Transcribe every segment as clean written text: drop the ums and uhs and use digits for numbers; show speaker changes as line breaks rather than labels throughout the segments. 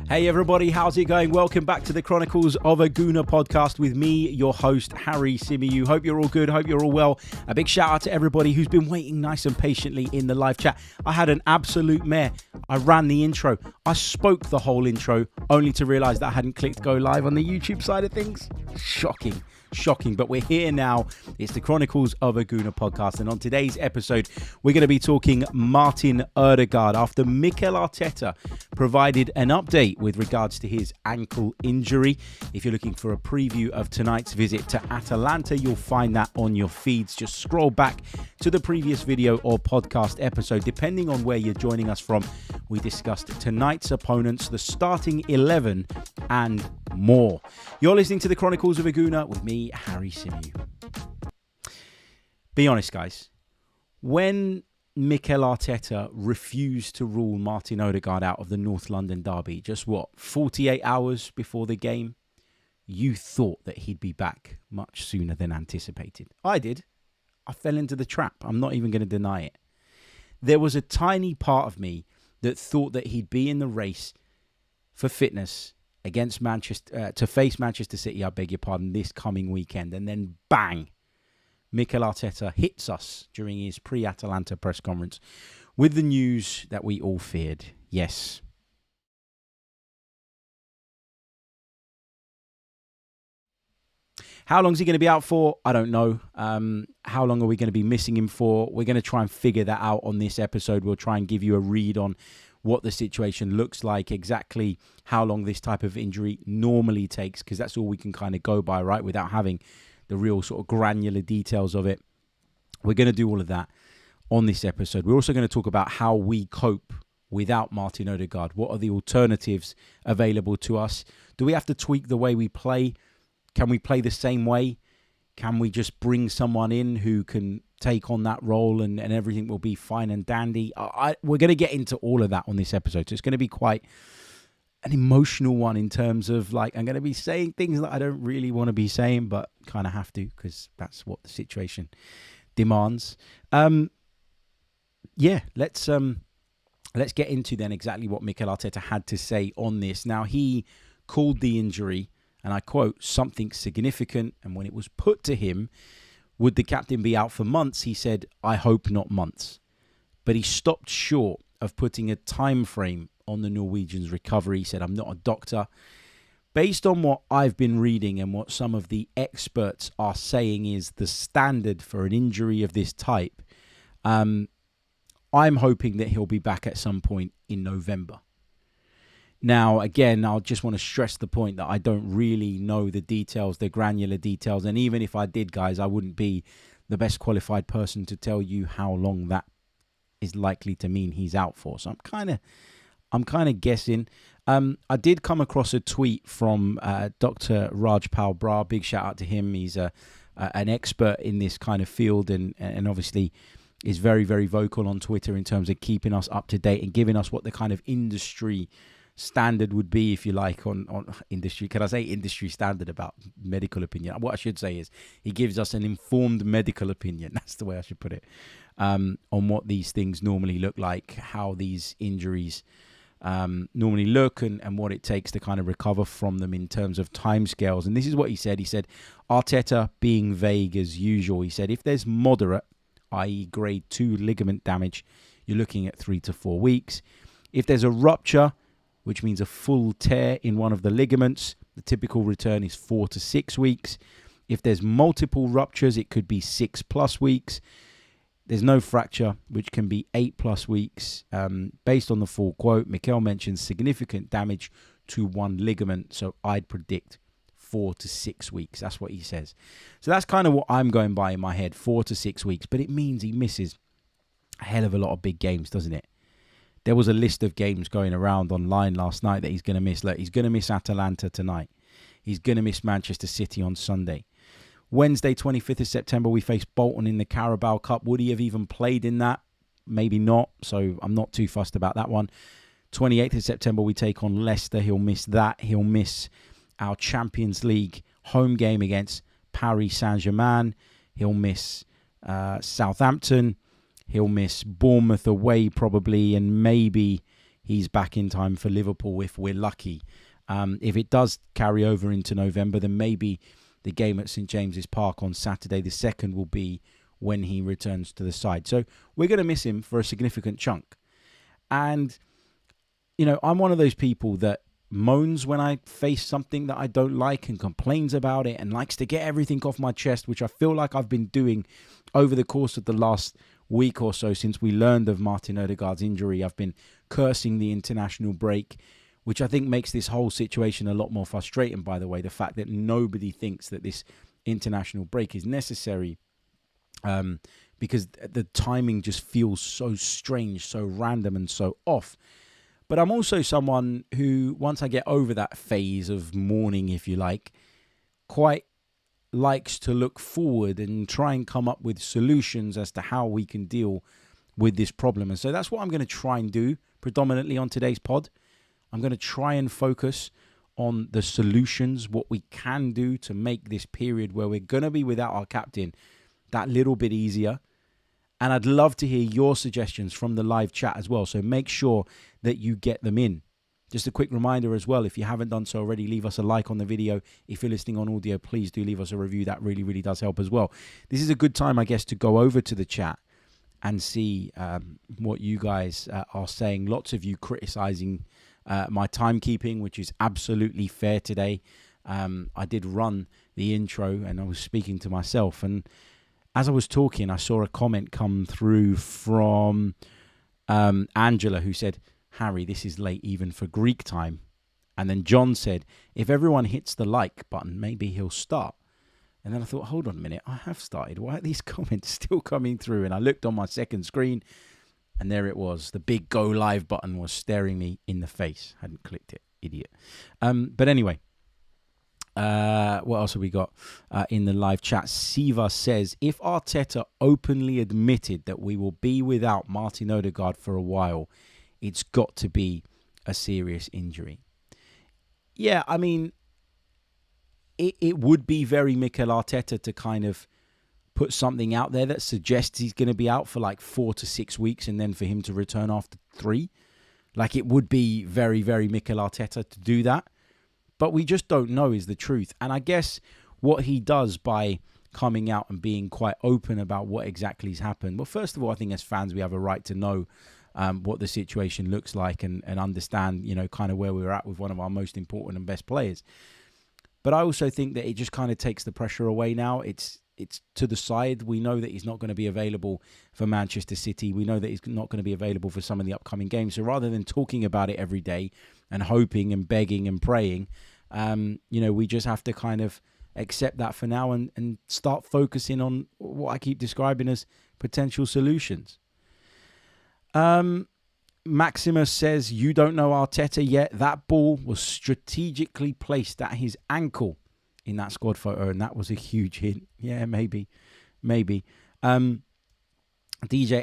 Hey everybody, how's it going? Welcome back to the Chronicles of a Gooner podcast with me, your host, Harry Symeou. Hope you're all good, hope you're all well. A big shout out to everybody who's been waiting nice and patiently in the live chat. I had an absolute mare. I ran the intro. I spoke the whole intro, only to realise that I hadn't clicked go live on the YouTube side of things. Shocking, but we're here now. It's the Chronicles of a Gooner podcast, and on today's episode, we're going to be talking Martin Odegaard after Mikel Arteta provided an update with regards to his ankle injury. If you're looking for a preview of tonight's visit to Atalanta, you'll find that on your feeds. Just scroll back to the previous video or podcast episode, depending on where you're joining us from. We discussed tonight's opponents, the starting 11, and more. You're listening to the Chronicles of a Gooner with me, Harry Symeou. Be honest, guys. When Mikel Arteta refused to rule Martin Odegaard out of the North London derby, just 48 hours before the game, you thought that he'd be back much sooner than anticipated. I did. I fell into the trap. I'm not even going to deny it. There was a tiny part of me that thought that he'd be in the race for fitness against Manchester, to face Manchester City, I beg your pardon, this coming weekend. And then bang, Mikel Arteta hits us during his pre-Atalanta press conference with the news that we all feared. Yes. How long is he going to be out for? I don't know. How long are we going to be missing him for? We're going to try and figure that out on this episode. We'll try and give you a read on what the situation looks like, exactly how long this type of injury normally takes, because that's all we can kind of go by, right, without having the real sort of granular details of it. We're going to do all of that on this episode. We're also going to talk about how we cope without Martin Odegaard. What are the alternatives available to us? Do we have to tweak the way we play? Can we play the same way? Can we just bring someone in who can take on that role and everything will be fine and dandy? We're going to get into all of that on this episode. So it's going to be quite an emotional one in terms of, like, I'm going to be saying things that I don't really want to be saying, but kind of have to because that's what the situation demands. Let's get into then exactly what Mikel Arteta had to say on this. Now, he called the injury, and I quote, something significant. And when it was put to him, would the captain be out for months? He said, I hope not months. But he stopped short of putting a time frame on the Norwegian's recovery. He said, I'm not a doctor. Based on what I've been reading and what some of the experts are saying is the standard for an injury of this type, I'm hoping that he'll be back at some point in November. Now, again, I'll just want to stress the point that I don't really know the details, the granular details. And even if I did, guys, I wouldn't be the best qualified person to tell you how long that is likely to mean he's out for. So I'm kind of guessing. I did come across a tweet from Dr. Rajpal Brar. Big shout out to him. He's an expert in this kind of field and obviously is very, very vocal on Twitter in terms of keeping us up to date and giving us what the kind of industry standard would be, if you like, on industry. Can I say industry standard about medical opinion? What I should say is he gives us an informed medical opinion. That's the way I should put it, on what these things normally look like, how these injuries normally look and what it takes to kind of recover from them in terms of timescales. And this is what he said. He said, Arteta being vague as usual. He said, if there's moderate, i.e. grade 2 ligament damage, you're looking at 3 to 4 weeks. If there's a rupture, which means a full tear in one of the ligaments, the typical return is 4 to 6 weeks. If there's multiple ruptures, it could be 6+ weeks. There's no fracture, which can be 8+ weeks. Based on the full quote, Mikel mentions significant damage to one ligament, so I'd predict 4 to 6 weeks. That's what he says. So that's kind of what I'm going by in my head, 4 to 6 weeks. But it means he misses a hell of a lot of big games, doesn't it? There was a list of games going around online last night that he's going to miss. Look, he's going to miss Atalanta tonight. He's going to miss Manchester City on Sunday. Wednesday, 25th of September, we face Bolton in the Carabao Cup. Would he have even played in that? Maybe not, so I'm not too fussed about that one. 28th of September, we take on Leicester. He'll miss that. He'll miss our Champions League home game against Paris Saint-Germain. He'll miss Southampton. He'll miss Bournemouth away probably, and maybe he's back in time for Liverpool if we're lucky. If it does carry over into November, then maybe the game at St James's Park on Saturday the 2nd will be when he returns to the side. So we're going to miss him for a significant chunk. And, you know, I'm one of those people that moans when I face something that I don't like and complains about it and likes to get everything off my chest, which I feel like I've been doing over the course of the last week or so since we learned of Martin Odegaard's injury. I've been cursing the international break, which I think makes this whole situation a lot more frustrating, by the way. The fact that nobody thinks that this international break is necessary, because the timing just feels so strange, so random and so off. But I'm also someone who, once I get over that phase of mourning, if you like, quite likes to look forward and try and come up with solutions as to how we can deal with this problem. And so that's what I'm going to try and do predominantly on today's pod. I'm going to try and focus on the solutions, what we can do to make this period where we're going to be without our captain that little bit easier. And I'd love to hear your suggestions from the live chat as well. So make sure that you get them in. Just a quick reminder as well, if you haven't done so already, leave us a like on the video. If you're listening on audio, please do leave us a review. That really, really does help as well. This is a good time, I guess, to go over to the chat and see what you guys are saying. Lots of you criticizing my timekeeping, which is absolutely fair today. I did run the intro and I was speaking to myself. And as I was talking, I saw a comment come through from Angela, who said, "Harry, this is late even for Greek time." And then John said, "If everyone hits the like button, maybe he'll start." And then I thought, hold on a minute, I have started. Why are these comments still coming through? And I looked on my second screen, and there it was. The big go live button was staring me in the face. Hadn't clicked it, idiot. But anyway, what else have we got in the live chat? Siva says, if Arteta openly admitted that we will be without Martin Odegaard for a while, it's got to be a serious injury. Yeah, I mean, it would be very Mikel Arteta to kind of put something out there that suggests he's going to be out for like 4 to 6 weeks and then for him to return after 3. Like, it would be very, very Mikel Arteta to do that. But we just don't know is the truth. And I guess what he does by coming out and being quite open about what exactly has happened. Well, first of all, I think as fans, we have a right to know what the situation looks like and understand, you know, kind of where we're at with one of our most important and best players. But I also think that it just kind of takes the pressure away now. It's to the side. We know that he's not going to be available for Manchester City. We know that he's not going to be available for some of the upcoming games. So rather than talking about it every day and hoping and begging and praying, you know, we just have to kind of accept that for now and start focusing on what I keep describing as potential solutions. Maximus says, you don't know Arteta yet. That ball was strategically placed at his ankle in that squad photo, and that was a huge hint. Yeah, maybe. DJ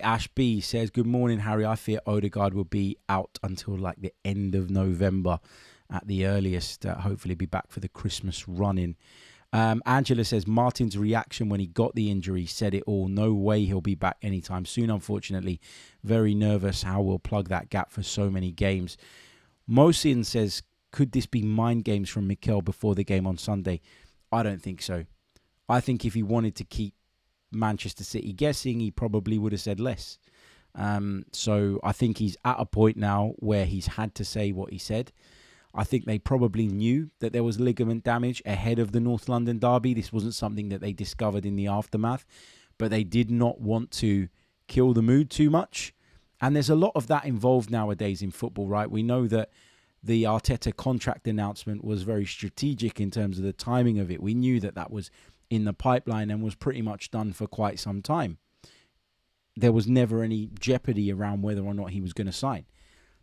Ash B says, good morning, Harry. I fear Odegaard will be out until like the end of November at the earliest. Hopefully be back for the Christmas run-in. Angela says, Martin's reaction when he got the injury said it all. No way he'll be back anytime soon, unfortunately. Very nervous how we'll plug that gap for so many games. Mosin says, could this be mind games from Mikel before the game on Sunday? I don't think so. I think if he wanted to keep Manchester City guessing, he probably would have said less. So I think he's at a point now where he's had to say what he said. I think they probably knew that there was ligament damage ahead of the North London derby. This wasn't something that they discovered in the aftermath, but they did not want to kill the mood too much. And there's a lot of that involved nowadays in football, right? We know that the Arteta contract announcement was very strategic in terms of the timing of it. We knew that that was in the pipeline and was pretty much done for quite some time. There was never any jeopardy around whether or not he was going to sign.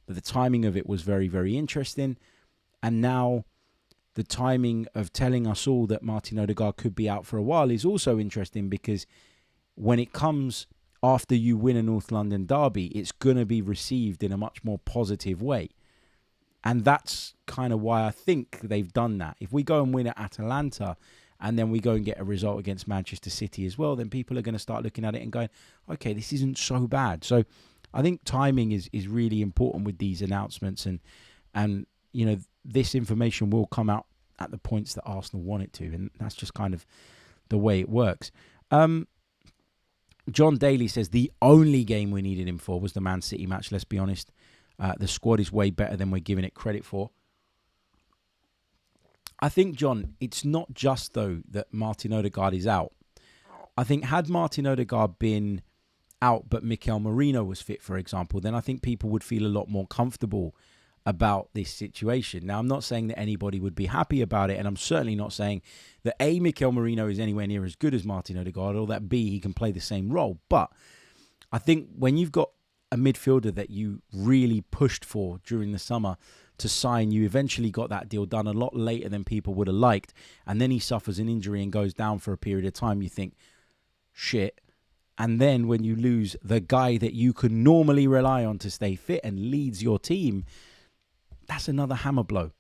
But the timing of it was very, very interesting. And now the timing of telling us all that Martin Odegaard could be out for a while is also interesting, because when it comes after you win a North London derby, it's going to be received in a much more positive way. And that's kind of why I think they've done that. If we go and win at Atalanta and then we go and get a result against Manchester City as well, then people are going to start looking at it and going, okay, this isn't so bad. So I think timing is really important with these announcements, and this information will come out at the points that Arsenal want it to, and that's just kind of the way it works. John Daly says the only game we needed him for was the Man City match. Let's be honest. The squad is way better than we're giving it credit for. I think, John, it's not just, though, that Martin Odegaard is out. I think had Martin Odegaard been out but Mikel Merino was fit, for example, then I think people would feel a lot more comfortable about this situation. Now, I'm not saying that anybody would be happy about it, and I'm certainly not saying that A, Mikel Merino is anywhere near as good as Martin Odegaard, or that B, he can play the same role. But I think when you've got a midfielder that you really pushed for during the summer to sign, you eventually got that deal done a lot later than people would have liked, and then he suffers an injury and goes down for a period of time, you think, shit. And then when you lose the guy that you could normally rely on to stay fit and leads your team, that's another hammer blow.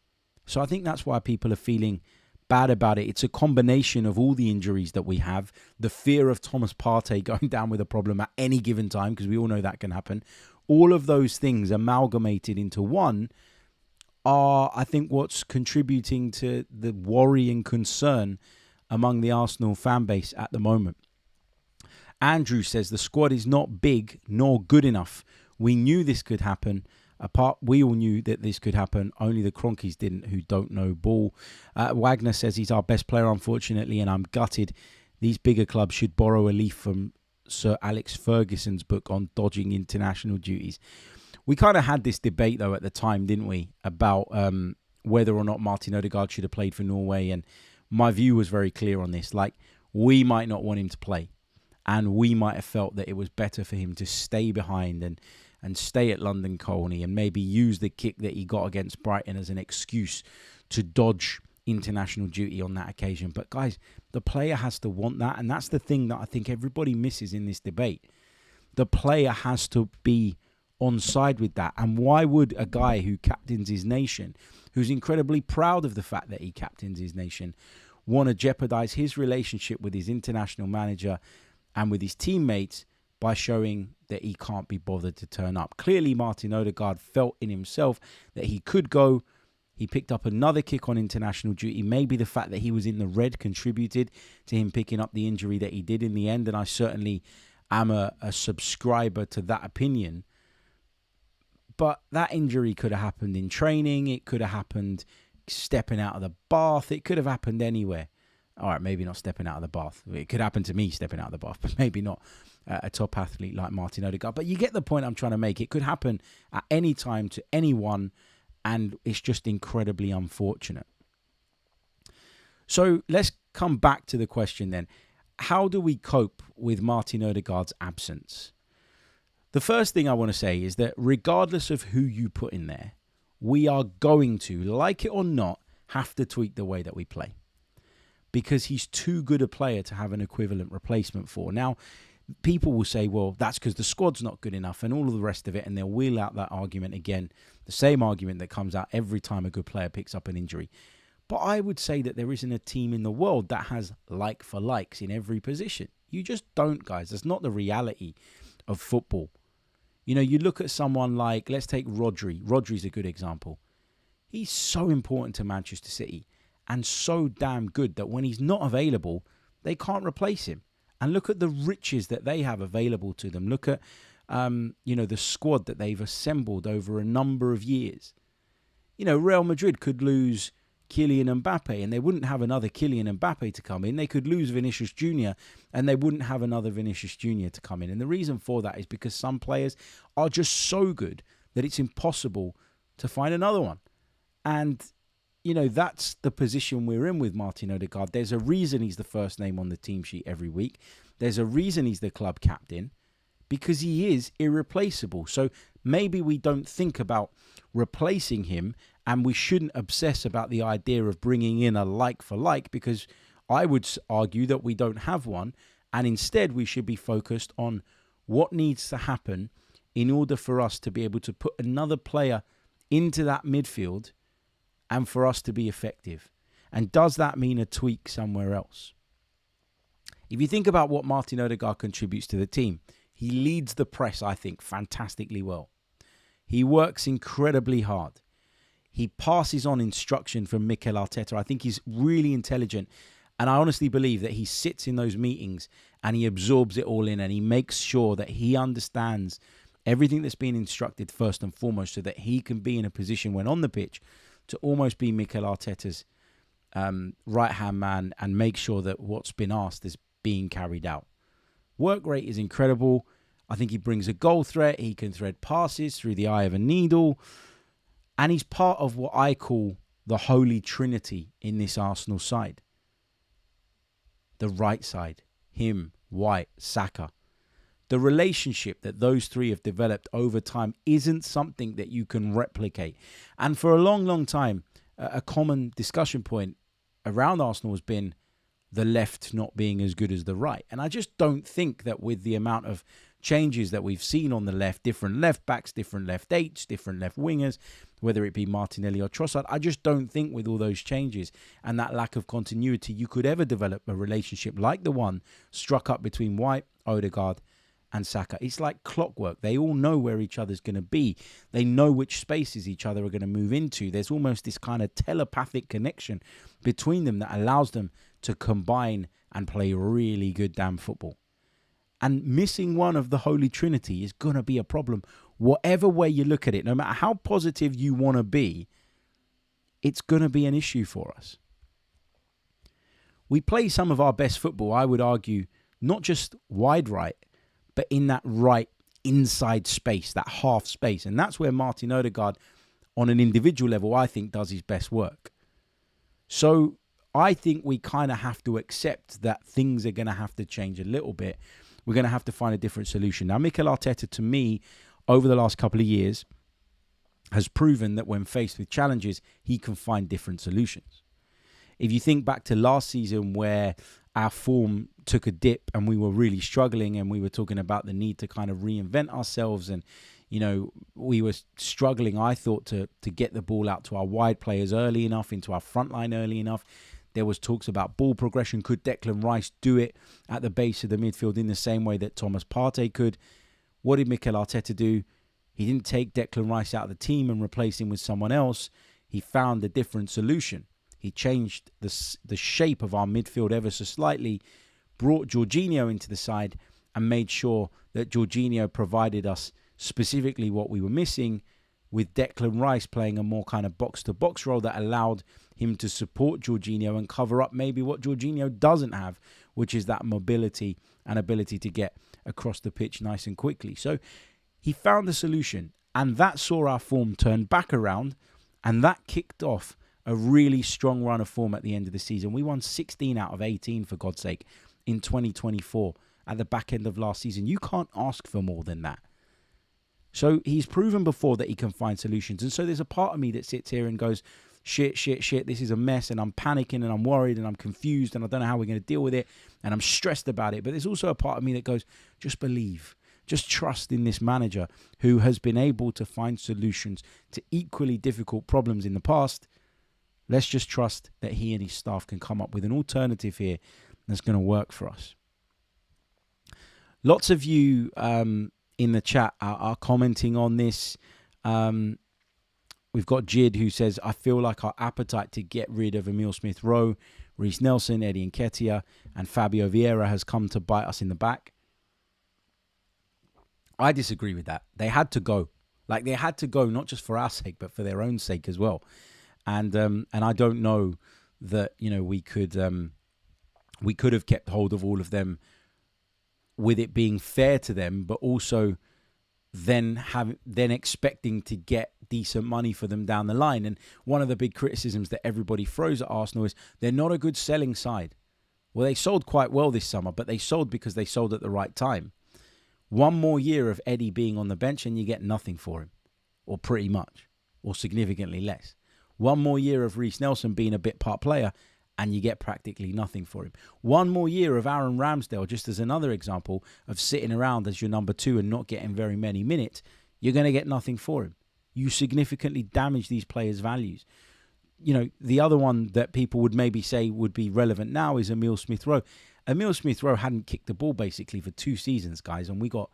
So I think that's why people are feeling bad about it. It's a combination of all the injuries that we have, the fear of Thomas Partey going down with a problem at any given time, because we all know that can happen. All of those things amalgamated into one are, I think, what's contributing to the worry and concern among the Arsenal fan base at the moment. Andrew says the squad is not big nor good enough. We knew this could happen. We all knew that this could happen. Only the Cronkies didn't, who don't know ball. Wagner says he's our best player, unfortunately, and I'm gutted. These bigger clubs should borrow a leaf from Sir Alex Ferguson's book on dodging international duties. We kind of had this debate, though, at the time, didn't we, about whether or not Martin Odegaard should have played for Norway. And my view was very clear on this. Like, we might not want him to play. And we might have felt that it was better for him to stay behind and stay at London Colney and maybe use the kick that he got against Brighton as an excuse to dodge international duty on that occasion. But guys, the player has to want that. And that's the thing that I think everybody misses in this debate. The player has to be on side with that. And why would a guy who captains his nation, who's incredibly proud of the fact that he captains his nation, want to jeopardize his relationship with his international manager and with his teammates by showing that he can't be bothered to turn up? Clearly, Martin Odegaard felt in himself that he could go. He picked up another kick on international duty. Maybe the fact that he was in the red contributed to him picking up the injury that he did in the end, and I certainly am a subscriber to that opinion. But that injury could have happened in training. It could have happened stepping out of the bath. It could have happened anywhere. All right, maybe not stepping out of the bath. It could happen to me stepping out of the bath, but maybe not a top athlete like Martin Odegaard. But you get the point I'm trying to make. It could happen at any time to anyone, and it's just incredibly unfortunate. So let's come back to the question then. How do we cope with Martin Odegaard's absence? The first thing I want to say is that regardless of who you put in there, we are going to, like it or not, have to tweak the way that we play, because he's too good a player to have an equivalent replacement for. Now, people will say, well, that's because the squad's not good enough and all of the rest of it, and they'll wheel out that argument again, the same argument that comes out every time a good player picks up an injury. But I would say that there isn't a team in the world that has like for likes in every position. You just don't, guys. That's not the reality of football. You know, you look at someone like, let's take Rodri. Rodri's a good example. He's so important to Manchester City and so damn good that when he's not available, they can't replace him. And look at the riches that they have available to them. Look at, the squad that they've assembled over a number of years. You know, Real Madrid could lose Kylian Mbappe and they wouldn't have another Kylian Mbappe to come in. They could lose Vinicius Jr. and they wouldn't have another Vinicius Jr. to come in. And the reason for that is because some players are just so good that it's impossible to find another one. And you know, that's the position we're in with Martin Odegaard. There's a reason he's the first name on the team sheet every week. There's a reason he's the club captain, because he is irreplaceable. So maybe we don't think about replacing him, and we shouldn't obsess about the idea of bringing in a like for like, because I would argue that we don't have one. And instead, we should be focused on what needs to happen in order for us to be able to put another player into that midfield and for us to be effective. And does that mean a tweak somewhere else? If you think about what Martin Odegaard contributes to the team, He leads the press, I think, fantastically well. He works incredibly hard. He passes on instruction from Mikel Arteta. I think he's really intelligent. And I honestly believe that he sits in those meetings and he absorbs it all in, and he makes sure that he understands everything that's being instructed first and foremost, so that he can be in a position when on the pitch to almost be Mikel Arteta's right-hand man and make sure that what's been asked is being carried out. Work rate is incredible. I think he brings a goal threat. He can thread passes through the eye of a needle. And he's part of what I call the holy trinity in this Arsenal side. The right side, him, White, Saka. The relationship that those three have developed over time isn't something that you can replicate. And for a long, long time, a common discussion point around Arsenal has been the left not being as good as the right. And I just don't think that with the amount of changes that we've seen on the left, different left backs, different left eights, different left wingers, whether it be Martinelli or Trossard, I just don't think with all those changes and that lack of continuity, you could ever develop a relationship like the one struck up between White, Odegaard and Saka. It's like clockwork. They all know where each other's going to be. They know which spaces each other are going to move into. There's almost this kind of telepathic connection between them that allows them to combine and play really good damn football. And missing one of the Holy Trinity is going to be a problem. Whatever way you look at it, no matter how positive you want to be, it's going to be an issue for us. We play some of our best football, I would argue, not just wide right, but in that right inside space, that half space. And that's where Martin Odegaard, on an individual level, I think does his best work. So I think we kind of have to accept that things are going to have to change a little bit. We're going to have to find a different solution. Now, Mikel Arteta, to me, over the last couple of years, has proven that when faced with challenges, he can find different solutions. If you think back to last season where our form took a dip and we were really struggling and we were talking about the need to kind of reinvent ourselves and, you know, we were struggling, I thought, to get the ball out to our wide players early enough, into our front line early enough. There was talks about ball progression. Could Declan Rice do it at the base of the midfield in the same way that Thomas Partey could? What did Mikel Arteta do? He didn't take Declan Rice out of the team and replace him with someone else. He found a different solution. He changed the shape of our midfield ever so slightly, brought Jorginho into the side and made sure that Jorginho provided us specifically what we were missing, with Declan Rice playing a more kind of box-to-box role that allowed him to support Jorginho and cover up maybe what Jorginho doesn't have, which is that mobility and ability to get across the pitch nice and quickly. So he found a solution, and that saw our form turn back around, and that kicked off a really strong run of form at the end of the season. We won 16 out of 18, for God's sake, in 2024 at the back end of last season. You can't ask for more than that. So he's proven before that he can find solutions. And so there's a part of me that sits here and goes, shit, this is a mess, and I'm panicking and I'm worried and I'm confused and I don't know how we're going to deal with it and I'm stressed about it. But there's also a part of me that goes, just believe, just trust in this manager who has been able to find solutions to equally difficult problems in the past. Let's just trust that he and his staff can come up with an alternative here that's going to work for us. Lots of you in the chat are commenting on this. We've got Jid who says, I feel like our appetite to get rid of Emile Smith-Rowe, Reece Nelson, Eddie Nketiah and Fabio Vieira has come to bite us in the back. I disagree with that. They had to go. Like, they had to go, not just for our sake, but for their own sake as well. And I don't know that, you know, we could have kept hold of all of them with it being fair to them, but also then expecting to get decent money for them down the line. And one of the big criticisms that everybody throws at Arsenal is they're not a good selling side. Well, they sold quite well this summer, but they sold because they sold at the right time. One more year of Eddie being on the bench and you get nothing for him, or pretty much, or significantly less. One more year of Reece Nelson being a bit part player and you get practically nothing for him. One more year of Aaron Ramsdale, just as another example of sitting around as your number two and not getting very many minutes, you're going to get nothing for him. You significantly damage these players' values. You know, the other one that people would maybe say would be relevant now is Emile Smith-Rowe. Emile Smith-Rowe hadn't kicked the ball basically for 2 seasons, guys, and we got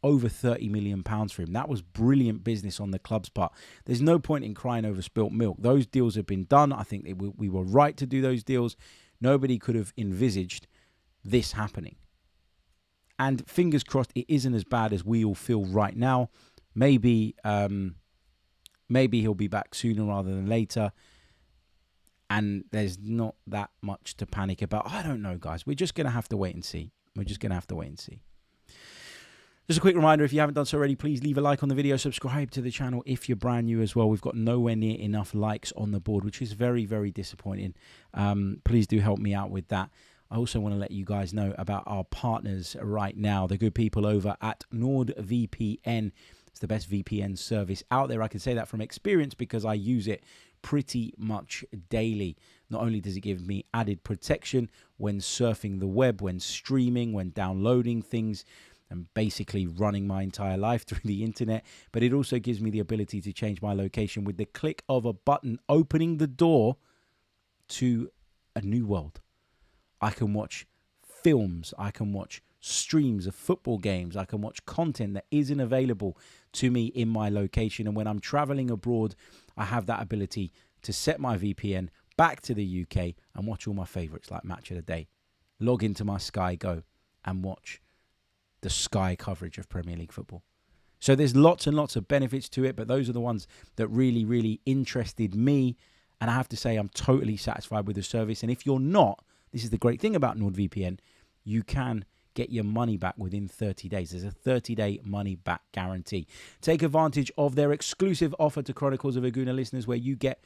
over £30 million for him. That was brilliant business on the club's part. There's no point in crying over spilt milk. Those deals have been done. I think we were right to do those deals. Nobody could have envisaged this happening. And fingers crossed it isn't as bad as we all feel right now. Maybe he'll be back sooner rather than later. And there's not that much to panic about. I don't know, guys. We're just going to have to wait and see. Just a quick reminder, if you haven't done so already, please leave a like on the video, subscribe to the channel if you're brand new as well. We've got nowhere near enough likes on the board, which is very, very disappointing. Please do help me out with that. I also want to let you guys know about our partners right now, the good people over at NordVPN. It's the best VPN service out there. I can say that from experience because I use it pretty much daily. Not only does it give me added protection when surfing the web, when streaming, when downloading things, and basically running my entire life through the internet, but it also gives me the ability to change my location with the click of a button, opening the door to a new world. I can watch films, I can watch streams of football games, I can watch content that isn't available to me in my location. And when I'm traveling abroad, I have that ability to set my VPN back to the UK and watch all my favorites like Match of the Day. Log into my Sky Go and watch the Sky coverage of Premier League football. So there's lots and lots of benefits to it, but those are the ones that really, really interested me. And I have to say, I'm totally satisfied with the service. And if you're not, this is the great thing about NordVPN, you can get your money back within 30 days. There's a 30-day money-back guarantee. Take advantage of their exclusive offer to Chronicles of a Gooner listeners where you get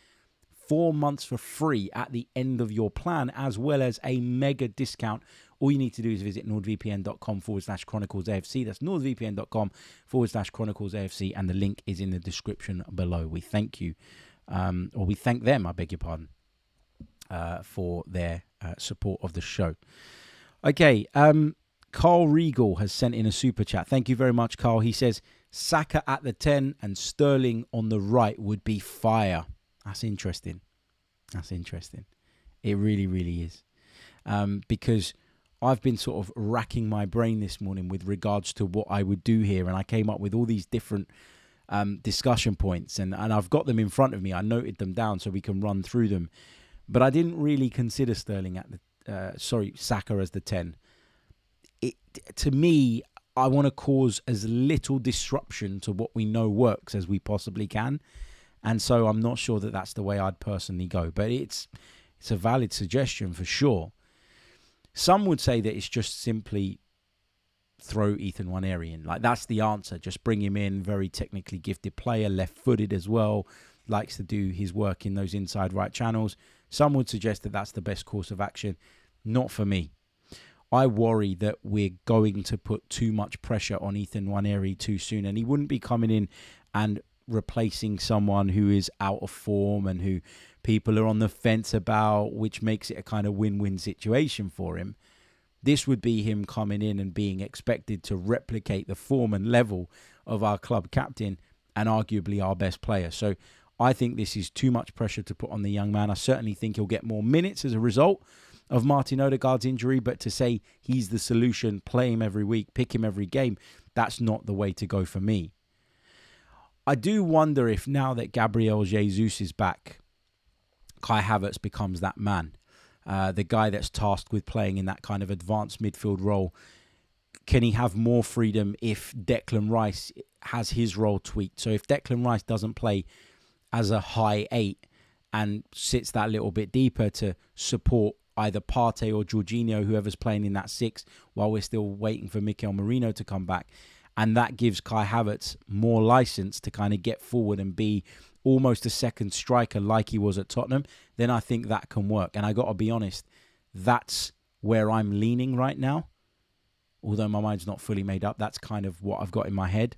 4 months for free at the end of your plan, as well as a mega discount. All you need to do is visit nordvpn.com/ChroniclesAFC. That's nordvpn.com/ChroniclesAFC, and the link is in the description below. We thank you, or we thank them, I beg your pardon, for their support of the show. Okay, Carl Regal has sent in a super chat. Thank you very much, Carl. He says, Saka at the 10 and Sterling on the right would be fire. That's interesting. It really, really is. Because I've been sort of racking my brain this morning with regards to what I would do here. And I came up with all these different discussion points. And I've got them in front of me. I noted them down so we can run through them. But I didn't really consider Sterling at the Saka as the 10. To me, I want to cause as little disruption to what we know works as we possibly can. And so I'm not sure that that's the way I'd personally go. But it's a valid suggestion for sure. Some would say that it's just simply throw Ethan Nwaneri in. Like, that's the answer. Just bring him in. Very technically gifted player, left-footed as well. Likes to do his work in those inside right channels. Some would suggest that that's the best course of action. Not for me. I worry that we're going to put too much pressure on Ethan Nwaneri too soon. And he wouldn't be coming in and replacing someone who is out of form and who people are on the fence about, which makes it a kind of win-win situation for him. This would be him coming in and being expected to replicate the form and level of our club captain and arguably our best player. So I think this is too much pressure to put on the young man. I certainly think he'll get more minutes as a result of Martin Odegaard's injury, but to say he's the solution, play him every week, pick him every game, that's not the way to go for me. I do wonder if now that Gabriel Jesus is back, Kai Havertz becomes that man, the guy that's tasked with playing in that kind of advanced midfield role. Can he have more freedom if Declan Rice has his role tweaked? So if Declan Rice doesn't play as a high 8 and sits that little bit deeper to support either Partey or Jorginho, whoever's playing in that 6, while we're still waiting for Mikel Merino to come back, and that gives Kai Havertz more license to kind of get forward and be almost a second striker like he was at Tottenham, then I think that can work. And I got to be honest, that's where I'm leaning right now. Although my mind's not fully made up, that's kind of what I've got in my head.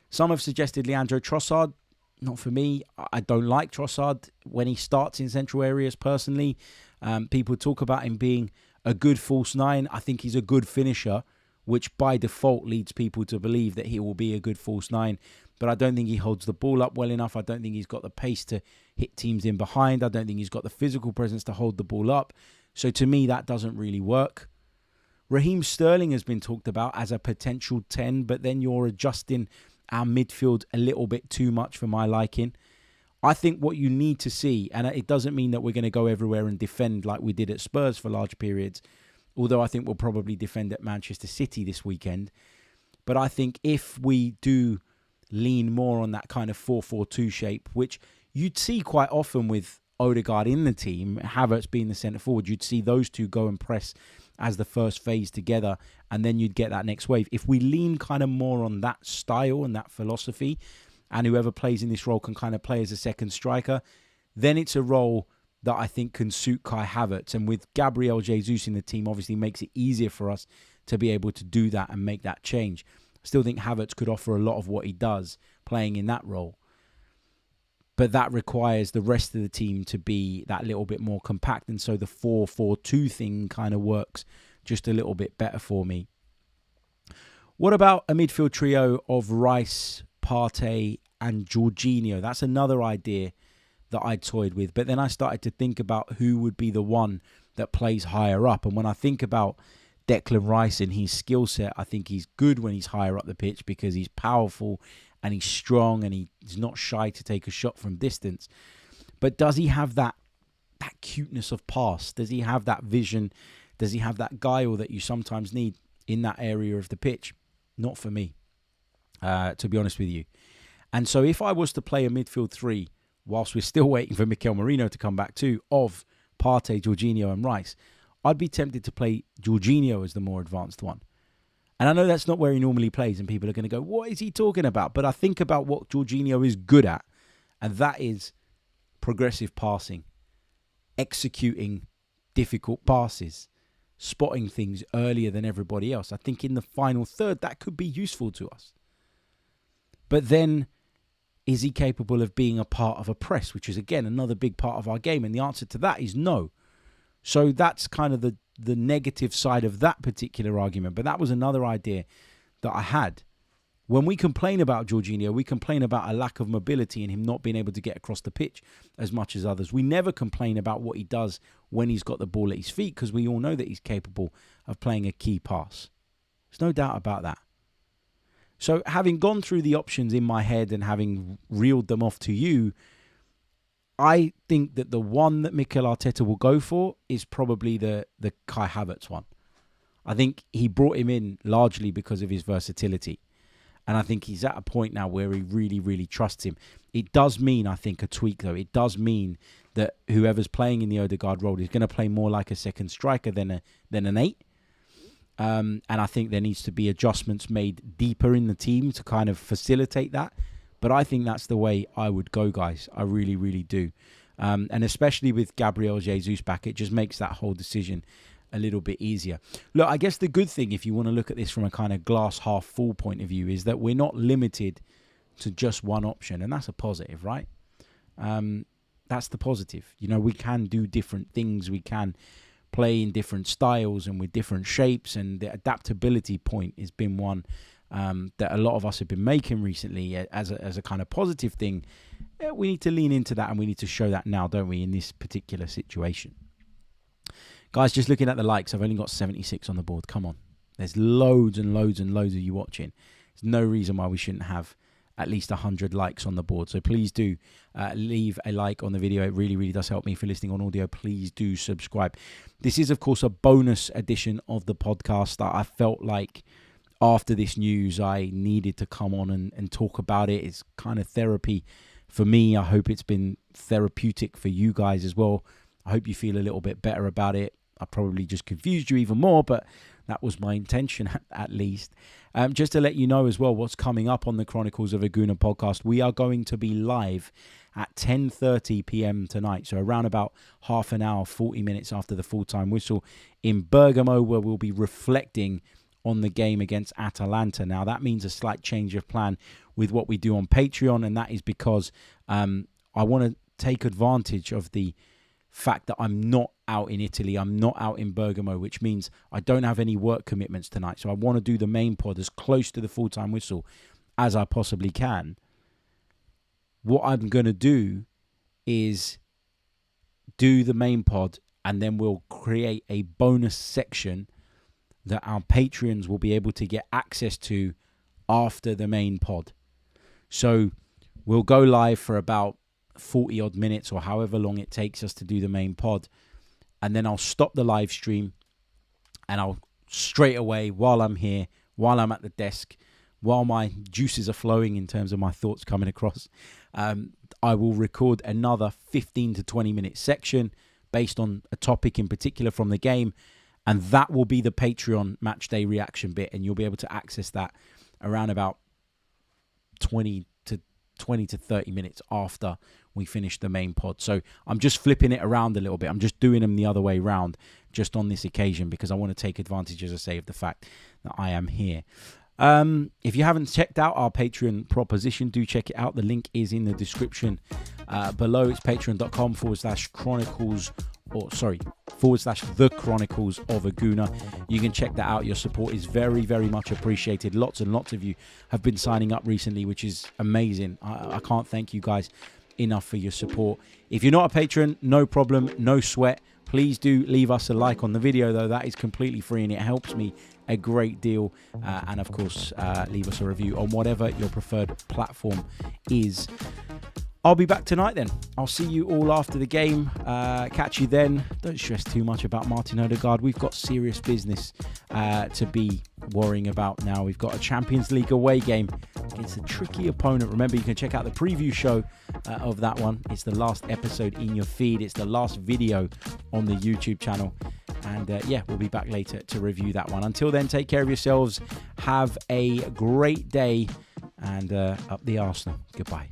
Some have suggested Leandro Trossard. Not for me. I don't like Trossard when he starts in central areas personally. People talk about him being a good false 9. I think he's a good finisher, which by default leads people to believe that he will be a good false 9. But I don't think he holds the ball up well enough. I don't think he's got the pace to hit teams in behind. I don't think he's got the physical presence to hold the ball up. So to me, that doesn't really work. Raheem Sterling has been talked about as a potential 10, but then you're adjusting our midfield a little bit too much for my liking. I think what you need to see, and it doesn't mean that we're going to go everywhere and defend like we did at Spurs for large periods, although I think we'll probably defend at Manchester City this weekend. But I think if we do lean more on that kind of 4-4-2 shape, which you'd see quite often with Odegaard in the team, Havertz being the centre forward, you'd see those two go and press as the first phase together, and then you'd get that next wave. If we lean kind of more on that style and that philosophy, and whoever plays in this role can kind of play as a second striker, then it's a role that I think can suit Kai Havertz. And with Gabriel Jesus in the team, obviously makes it easier for us to be able to do that and make that change. I still think Havertz could offer a lot of what he does playing in that role. But that requires the rest of the team to be that little bit more compact. And so the 4-4-2 thing kind of works just a little bit better for me. What about a midfield trio of Rice, Partey and Jorginho? That's another idea that I toyed with. But then I started to think about who would be the one that plays higher up. And when I think about Declan Rice and his skill set, I think he's good when he's higher up the pitch because he's powerful and he's strong and he's not shy to take a shot from distance. But does he have that cuteness of pass? Does he have that vision? Does he have that guile that you sometimes need in that area of the pitch? Not for me, to be honest with you. And so if I was to play a midfield three, whilst we're still waiting for Mikel Merino to come back too, of Partey, Jorginho and Rice, I'd be tempted to play Jorginho as the more advanced one. And I know that's not where he normally plays, and people are going to go, what is he talking about? But I think about what Jorginho is good at, and that is progressive passing, executing difficult passes, spotting things earlier than everybody else. I think in the final third, that could be useful to us. But then, is he capable of being a part of a press, which is, again, another big part of our game? And the answer to that is no. So that's kind of the negative side of that particular argument. But that was another idea that I had. When we complain about Jorginho, we complain about a lack of mobility and him not being able to get across the pitch as much as others. We never complain about what he does when he's got the ball at his feet, because we all know that he's capable of playing a key pass. There's no doubt about that. So having gone through the options in my head and having reeled them off to you, I think that the one that Mikel Arteta will go for is probably the Kai Havertz one. I think he brought him in largely because of his versatility. And I think he's at a point now where he really, really trusts him. It does mean, I think, a tweak, though. It does mean that whoever's playing in the Odegaard role is going to play more like a second striker than an 8. And I think there needs to be adjustments made deeper in the team to kind of facilitate that. But I think that's the way I would go, guys. I really, really do. And especially with Gabriel Jesus back, it just makes that whole decision a little bit easier. Look, I guess the good thing, if you want to look at this from a kind of glass half full point of view, is that we're not limited to just one option. And that's a positive, right? That's the positive. You know, we can do different things. We can play in different styles and with different shapes. And the adaptability point has been one that a lot of us have been making recently as a kind of positive thing. We need to lean into that, and we need to show that now, don't we, in this particular situation. Guys, just looking at the likes, I've only got 76 on the board. Come on. There's loads and loads and loads of you watching. There's no reason why we shouldn't have at least 100 likes on the board. So please do leave a like on the video. It really, really does help me. For listening on audio, please do subscribe. This is, of course, a bonus edition of the podcast that I felt like after this news, I needed to come on and talk about it. It's kind of therapy for me. I hope it's been therapeutic for you guys as well. I hope you feel a little bit better about it. I probably just confused you even more, but that was my intention at least. Just to let you know as well what's coming up on the Chronicles of a Gooner podcast. We are going to be live at 10:30 p.m. tonight, so around about half an hour, 40 minutes after the full-time whistle in Bergamo, where we'll be reflecting on the game against Atalanta. Now, that means a slight change of plan with what we do on Patreon, and that is because I want to take advantage of the fact that I'm not out in Italy, I'm not out in Bergamo, which means I don't have any work commitments tonight. So I want to do the main pod as close to the full-time whistle as I possibly can. What I'm going to do is do the main pod, and then we'll create a bonus section that our Patreons will be able to get access to after the main pod. So we'll go live for about 40 odd minutes or however long it takes us to do the main pod. And then I'll stop the live stream and I'll straight away, while I'm here, while I'm at the desk, while my juices are flowing in terms of my thoughts coming across, I will record another 15 to 20 minute section based on a topic in particular from the game. And that will be the Patreon match day reaction bit. And you'll be able to access that around about 20 to 30 minutes after we finish the main pod. So I'm just flipping it around a little bit. I'm just doing them the other way around just on this occasion because I want to take advantage, as I say, of the fact that I am here. If you haven't checked out our Patreon proposition, do check it out. The link is in the description below. It's patreon.com/chronicles /The Chronicles of Aguna. You can check that out. Your support is very, very much appreciated. Lots and lots of you have been signing up recently, which is amazing. I can't thank you guys enough for your support. If you're not a patron, no problem, no sweat. Please do leave us a like on the video, though. That is completely free and it helps me a great deal. And of course, leave us a review on whatever your preferred platform is. I'll be back tonight then. I'll see you all after the game. Catch you then. Don't stress too much about Martin Odegaard. We've got serious business to be worrying about now. We've got a Champions League away game against a tricky opponent. Remember, you can check out the preview show of that one. It's the last episode in your feed. It's the last video on the YouTube channel. And yeah, we'll be back later to review that one. Until then, take care of yourselves. Have a great day. And up the Arsenal. Goodbye.